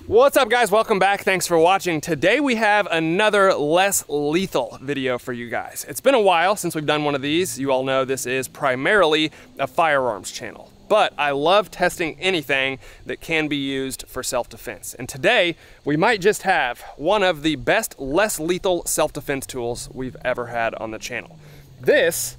What's up guys, welcome back, thanks for watching. Today we have another less lethal video for you guys. It's been a while since we've done one of these. You all know this is primarily a firearms channel, but I love testing anything that can be used for self-defense. And today we might just have one of the best less lethal self-defense tools we've ever had on the channel. This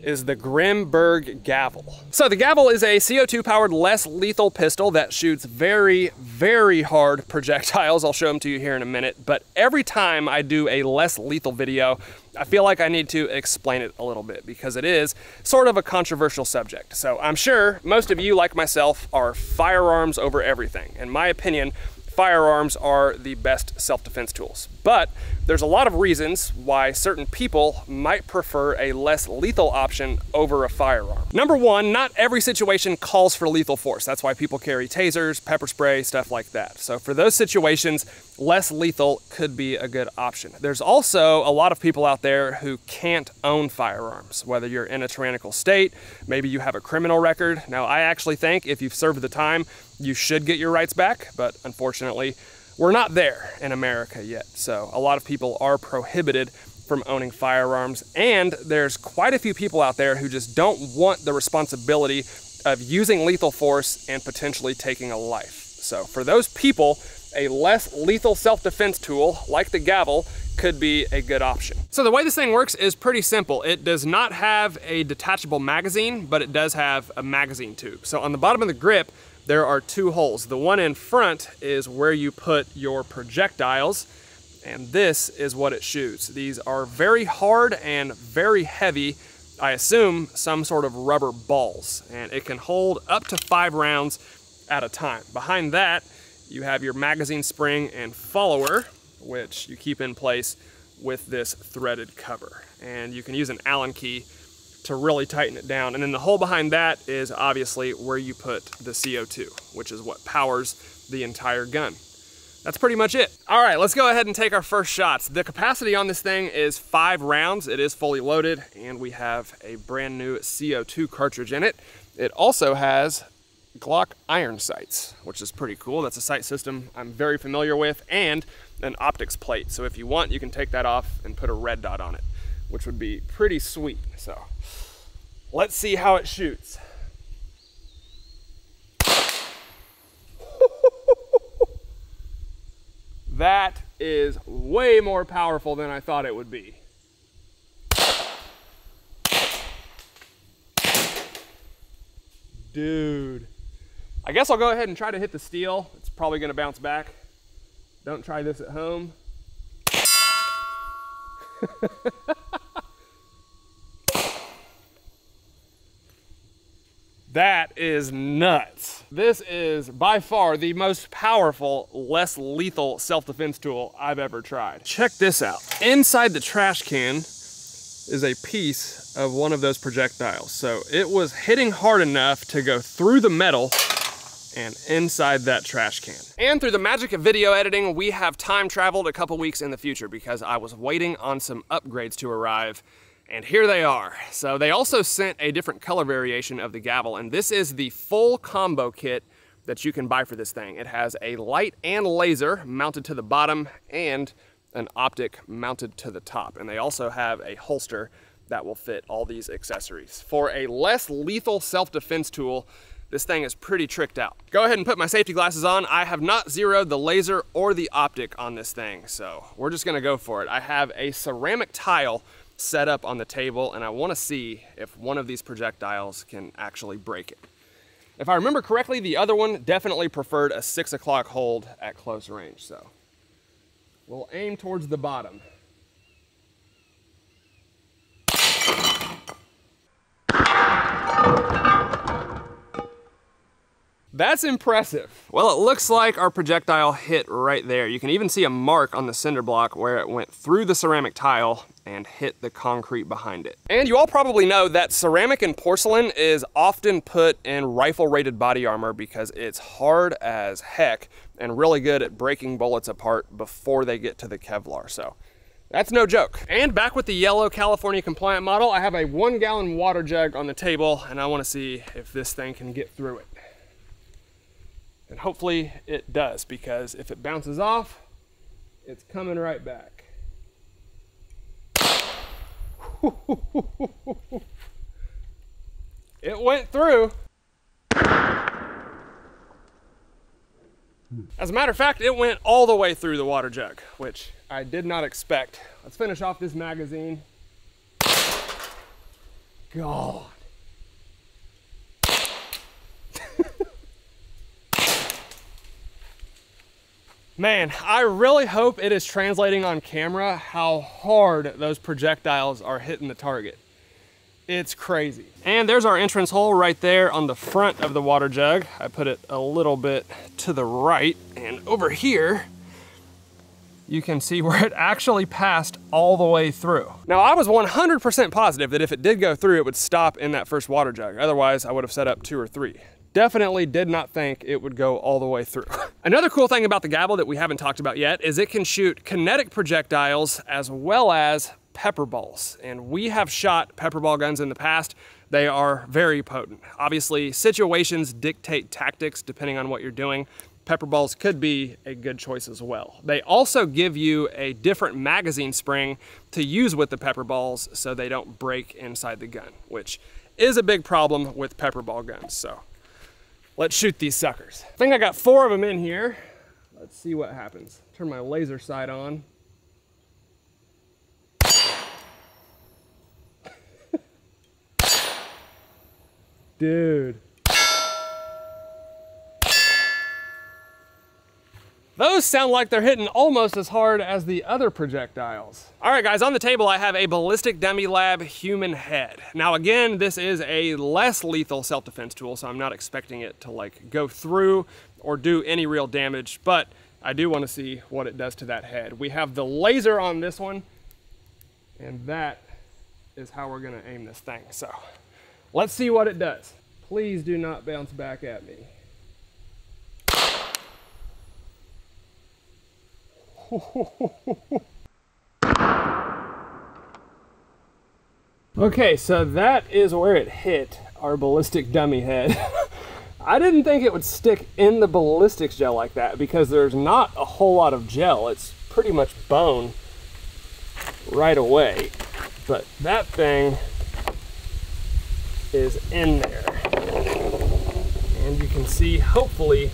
is the Grimburg Gavle. So the Gavle is a CO2 powered less lethal pistol that shoots very, very hard projectiles. I'll show them to you here in a minute, but every time I do a less lethal video, I feel like I need to explain it a little bit because it is sort of a controversial subject. So I'm sure most of you, like myself, are firearms over everything. In my opinion, firearms are the best self-defense tools, but there's a lot of reasons why certain people might prefer a less lethal option over a firearm. Number one, not every situation calls for lethal force. That's why people carry tasers, pepper spray, stuff like that. So for those situations, less lethal could be a good option. There's also a lot of people out there who can't own firearms, whether you're in a tyrannical state, maybe you have a criminal record. Now, I actually think if you've served the time, you should get your rights back, but unfortunately, we're not there in America yet. So a lot of people are prohibited from owning firearms, and there's quite a few people out there who just don't want the responsibility of using lethal force and potentially taking a life. So for those people, a less lethal self-defense tool like the Gavle could be a good option. So the way this thing works is pretty simple. It does not have a detachable magazine, but it does have a magazine tube. So on the bottom of the grip, there are two holes. The one in front is where you put your projectiles, and this is what it shoots. These are very hard and very heavy. I assume some sort of rubber balls, and it can hold up to 5 rounds at a time. Behind that, you have your magazine spring and follower, which you keep in place with this threaded cover. And you can use an Allen key to really tighten it down. And then the hole behind that is obviously where you put the CO2, which is what powers the entire gun. That's pretty much it. All right, let's go ahead and take our first shots. The capacity on this thing is 5 rounds. It is fully loaded, and we have a brand new CO2 cartridge in it. It also has Glock iron sights, which is pretty cool. That's a sight system I'm very familiar with, and an optics plate. So if you want, you can take that off and put a red dot on it, which would be pretty sweet. So let's see how it shoots. That is way more powerful than I thought it would be. Dude. I guess I'll go ahead and try to hit the steel. It's probably gonna bounce back. Don't try this at home. That is nuts. This is by far the most powerful, less lethal self-defense tool I've ever tried. Check this out. Inside the trash can is a piece of one of those projectiles. So it was hitting hard enough to go through the metal and inside that trash can. And through the magic of video editing, we have time traveled a couple weeks in the future because I was waiting on some upgrades to arrive, and here they are. So they also sent a different color variation of the Gavle, and this is the full combo kit that you can buy for this thing. It has a light and laser mounted to the bottom and an optic mounted to the top. And they also have a holster that will fit all these accessories. For a less lethal self-defense tool, this thing is pretty tricked out. Go ahead and put my safety glasses on. I have not zeroed the laser or the optic on this thing, so we're just gonna go for it. I have a ceramic tile set up on the table, and I wanna see if one of these projectiles can actually break it. If I remember correctly, the other one definitely preferred a 6 o'clock hold at close range, so we'll aim towards the bottom. That's impressive. Well, it looks like our projectile hit right there. You can even see a mark on the cinder block where it went through the ceramic tile and hit the concrete behind it. And you all probably know that ceramic and porcelain is often put in rifle-rated body armor because it's hard as heck and really good at breaking bullets apart before they get to the Kevlar. So that's no joke. And back with the yellow California compliant model, I have a 1-gallon water jug on the table, and I want to see if this thing can get through it. And hopefully it does, because if it bounces off, it's coming right back. It went through. As a matter of fact, it went all the way through the water jug, which I did not expect. Let's finish off this magazine. God. Man, I really hope it is translating on camera how hard those projectiles are hitting the target. It's crazy. And there's our entrance hole right there on the front of the water jug. I put it a little bit to the right, and over here, you can see where it actually passed all the way through. Now, I was 100% positive that if it did go through, it would stop in that first water jug. Otherwise, I would have set up 2 or 3. Definitely did not think it would go all the way through. Another cool thing about the Gavle that we haven't talked about yet is it can shoot kinetic projectiles as well as pepper balls. And we have shot pepper ball guns in the past. They are very potent. Obviously, situations dictate tactics depending on what you're doing. Pepper balls could be a good choice as well. They also give you a different magazine spring to use with the pepper balls so they don't break inside the gun, which is a big problem with pepper ball guns. So let's shoot these suckers. I think I got 4 of them in here. Let's see what happens. Turn my laser sight on. Dude. Those sound like they're hitting almost as hard as the other projectiles. All right, guys, on the table I have a Ballistic Dummy Lab human head. Now again, this is a less lethal self-defense tool, so I'm not expecting it to like go through or do any real damage, but I do want to see what it does to that head. We have the laser on this one, and that is how we're gonna aim this thing. So let's see what it does. Please do not bounce back at me. Okay, so that is where it hit our ballistic dummy head. I didn't think it would stick in the ballistics gel like that because there's not a whole lot of gel. It's pretty much bone right away. But that thing is in there. And you can see, hopefully,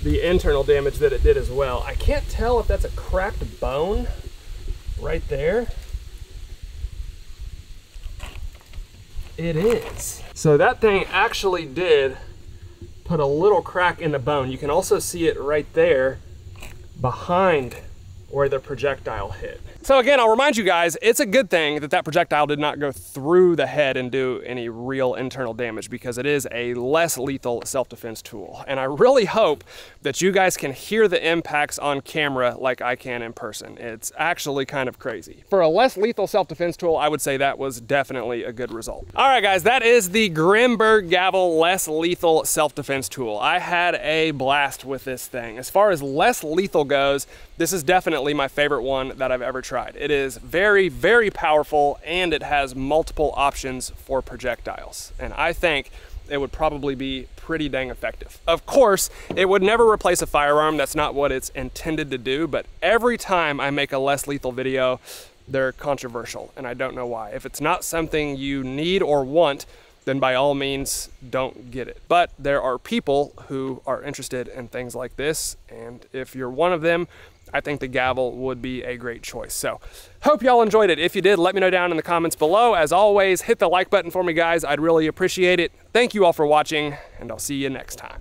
the internal damage that it did as well. I can't tell if that's a cracked bone right there. It is. So that thing actually did put a little crack in the bone. You can also see it right there behind where the projectile hit. So again, I'll remind you guys, it's a good thing that that projectile did not go through the head and do any real internal damage because it is a less lethal self-defense tool. And I really hope that you guys can hear the impacts on camera like I can in person. It's actually kind of crazy. For a less lethal self-defense tool, I would say that was definitely a good result. All right, guys, that is the Grimburg Gavle less lethal self-defense tool. I had a blast with this thing. As far as less lethal goes, this is definitely my favorite one that I've ever tried. It is very, very powerful, and it has multiple options for projectiles. And I think it would probably be pretty dang effective. Of course, it would never replace a firearm. That's not what it's intended to do, but every time I make a less lethal video, they're controversial, and I don't know why. If it's not something you need or want, then by all means, don't get it. But there are people who are interested in things like this, and if you're one of them, I think the Gavle would be a great choice. So, hope y'all enjoyed it. If you did, let me know down in the comments below. As always, hit the like button for me, guys. I'd really appreciate it. Thank you all for watching, and I'll see you next time.